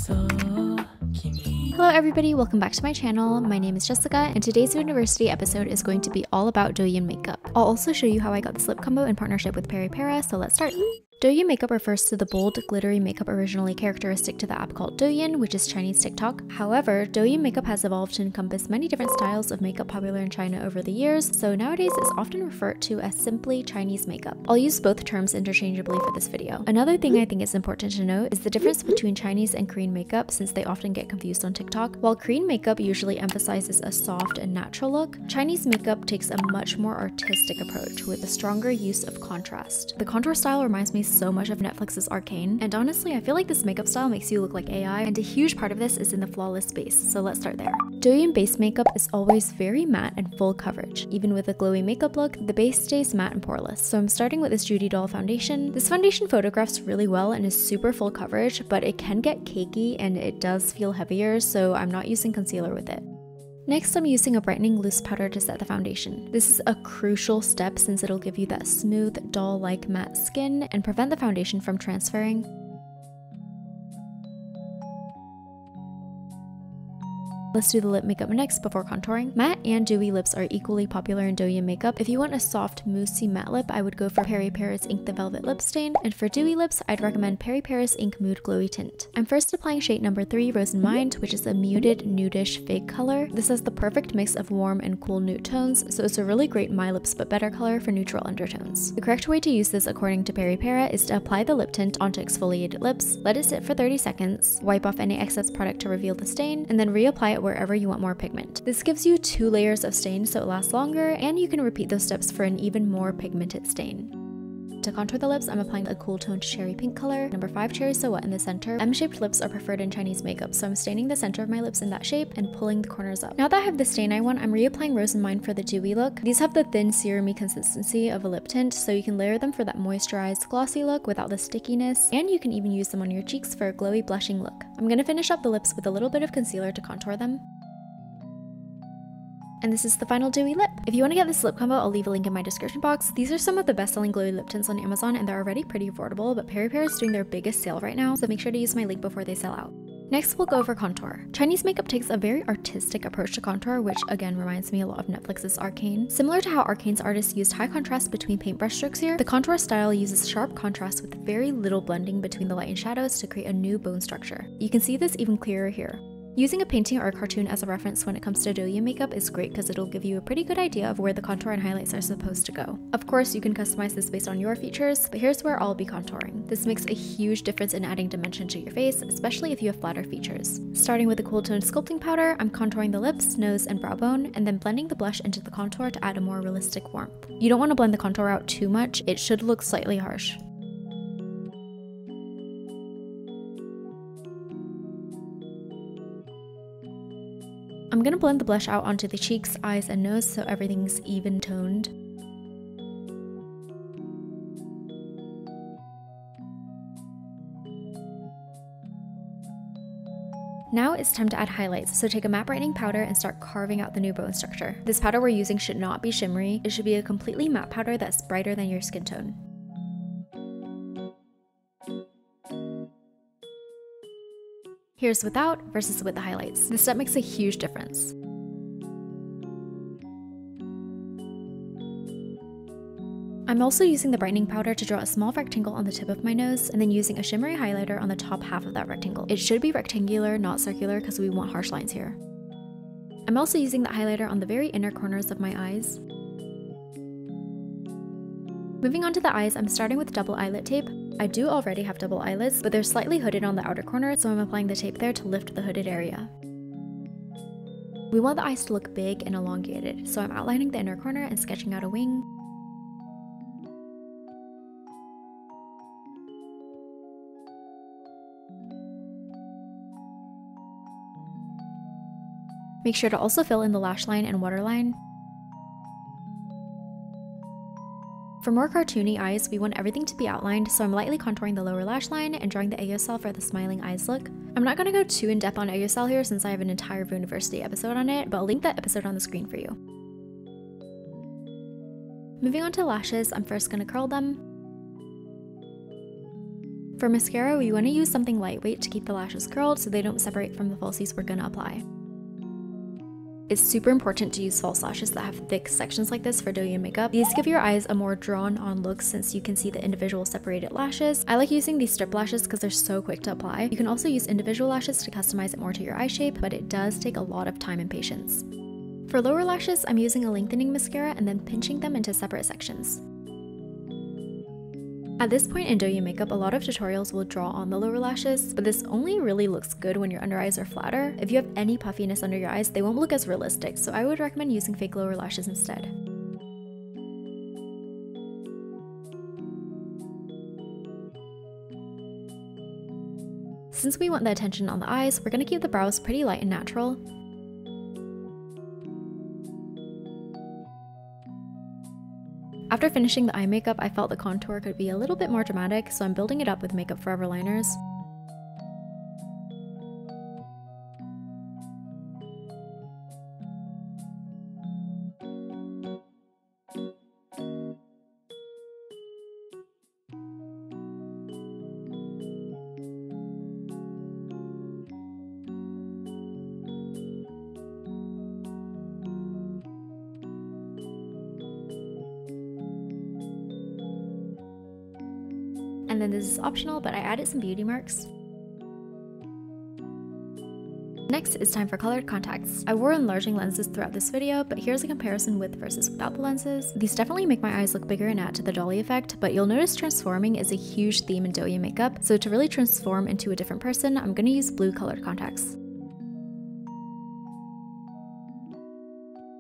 Hello everybody, welcome back to my channel. My name is Jessica and today's university episode is going to be all about Douyin makeup. I'll also show you how I got this lip combo in partnership with Peripera, so let's start. Douyin makeup refers to the bold, glittery makeup originally characteristic to the app called Douyin, which is Chinese TikTok. However, Douyin makeup has evolved to encompass many different styles of makeup popular in China over the years, so nowadays it's often referred to as simply Chinese makeup. I'll use both terms interchangeably for this video. Another thing I think is important to note is the difference between Chinese and Korean makeup, since they often get confused on TikTok. While Korean makeup usually emphasizes a soft and natural look, Chinese makeup takes a much more artistic approach with a stronger use of contrast. The contour style reminds me so much of Netflix's Arcane, and honestly I feel like this makeup style makes you look like AI, and a huge part of this is in the flawless base, so let's start there. Douyin base makeup is always very matte and full coverage. Even with a glowy makeup look, the base stays matte and poreless. So I'm starting with this Judydoll foundation. This foundation photographs really well and is super full coverage, but it can get cakey and it does feel heavier, so I'm not using concealer with it. Next, I'm using a brightening loose powder to set the foundation. This is a crucial step since it'll give you that smooth, doll-like matte skin and prevent the foundation from transferring. Let's do the lip makeup next before contouring. Matte and dewy lips are equally popular in Douyin makeup. If you want a soft, moussey matte lip, I would go for Peripera's Ink the Velvet Lip Stain, and for dewy lips, I'd recommend Peripera's Ink Mood Glowy Tint. I'm first applying shade number 3, Rose in Mind, which is a muted, nudish fake color. This has the perfect mix of warm and cool nude tones, so it's a really great My Lips But Better color for neutral undertones. The correct way to use this according to Peripera is to apply the lip tint onto exfoliated lips, let it sit for 30 seconds, wipe off any excess product to reveal the stain, and then reapply it wherever you want more pigment. This gives you 2 layers of stain so it lasts longer, and you can repeat those steps for an even more pigmented stain. To contour the lips, I'm applying a cool toned cherry pink color, number 5 Cherry So What in the center. M-shaped lips are preferred in Chinese makeup, so I'm staining the center of my lips in that shape and pulling the corners up. Now that I have the stain I want, I'm reapplying Rose in Mind for the dewy look. These have the thin serumy consistency of a lip tint, so you can layer them for that moisturized, glossy look without the stickiness, and you can even use them on your cheeks for a glowy, blushing look. I'm gonna finish up the lips with a little bit of concealer to contour them. And this is the final dewy lip. If you want to get this lip combo, I'll leave a link in my description box. These are some of the best-selling glowy lip tints on Amazon, and they're already pretty affordable, but Peripera is doing their biggest sale right now, so make sure to use my link before they sell out. Next, we'll go over contour. Chinese makeup takes a very artistic approach to contour, which again reminds me a lot of Netflix's Arcane. Similar to how Arcane's artists used high contrast between paintbrush strokes here, the contour style uses sharp contrast with very little blending between the light and shadows to create a new bone structure. You can see this even clearer here. Using a painting or a cartoon as a reference when it comes to Douyin makeup is great because it'll give you a pretty good idea of where the contour and highlights are supposed to go. Of course, you can customize this based on your features, but here's where I'll be contouring. This makes a huge difference in adding dimension to your face, especially if you have flatter features. Starting with a cool toned sculpting powder, I'm contouring the lips, nose, and brow bone, and then blending the blush into the contour to add a more realistic warmth. You don't want to blend the contour out too much, it should look slightly harsh. I'm gonna blend the blush out onto the cheeks, eyes, and nose so everything's even toned. Now it's time to add highlights, so take a matte brightening powder and start carving out the new bone structure. This powder we're using should not be shimmery, it should be a completely matte powder that's brighter than your skin tone. Here's without versus with the highlights. This step makes a huge difference. I'm also using the brightening powder to draw a small rectangle on the tip of my nose, and then using a shimmery highlighter on the top half of that rectangle. It should be rectangular, not circular, because we want harsh lines here. I'm also using the highlighter on the very inner corners of my eyes. Moving on to the eyes, I'm starting with double eyelid tape. I do already have double eyelids, but they're slightly hooded on the outer corner, so I'm applying the tape there to lift the hooded area. We want the eyes to look big and elongated, so I'm outlining the inner corner and sketching out a wing. Make sure to also fill in the lash line and waterline. For more cartoony eyes, we want everything to be outlined, so I'm lightly contouring the lower lash line and drawing the ASL for the smiling eyes look. I'm not going to go too in-depth on ASL here since I have an entire university episode on it, but I'll link that episode on the screen for you. Moving on to lashes, I'm first going to curl them. For mascara, we want to use something lightweight to keep the lashes curled so they don't separate from the falsies we're gonna apply. It's super important to use false lashes that have thick sections like this for Douyin makeup. These give your eyes a more drawn-on look since you can see the individual separated lashes. I like using these strip lashes because they're so quick to apply. You can also use individual lashes to customize it more to your eye shape, but it does take a lot of time and patience. For lower lashes, I'm using a lengthening mascara and then pinching them into separate sections. At this point in Douyin makeup, a lot of tutorials will draw on the lower lashes, but this only really looks good when your under eyes are flatter. If you have any puffiness under your eyes, they won't look as realistic, so I would recommend using fake lower lashes instead. Since we want the attention on the eyes, we're going to keep the brows pretty light and natural. After finishing the eye makeup, I felt the contour could be a little bit more dramatic, so I'm building it up with Makeup Forever liners. And then this is optional, but I added some beauty marks. Next, it's time for colored contacts. I wore enlarging lenses throughout this video, but here's a comparison with versus without the lenses. These definitely make my eyes look bigger and add to the dolly effect, but you'll notice transforming is a huge theme in Douyin makeup, so to really transform into a different person, I'm gonna use blue colored contacts.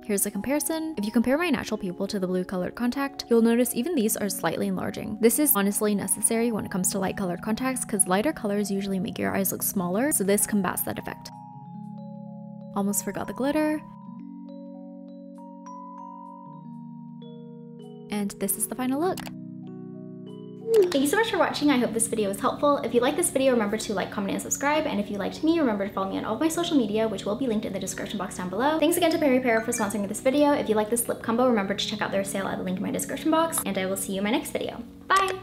Here's a comparison. If you compare my natural pupil to the blue colored contact, you'll notice even these are slightly enlarging. This is honestly necessary when it comes to light colored contacts because lighter colors usually make your eyes look smaller, so this combats that effect. Almost forgot the glitter. And this is the final look. Thank you so much for watching. I hope this video was helpful. If you like this video, remember to like, comment, and subscribe. And if you liked me, remember to follow me on all of my social media, which will be linked in the description box down below. Thanks again to Para for sponsoring this video. If you like this lip combo, remember to check out their sale at the link in my description box. And I will see you in my next video. Bye!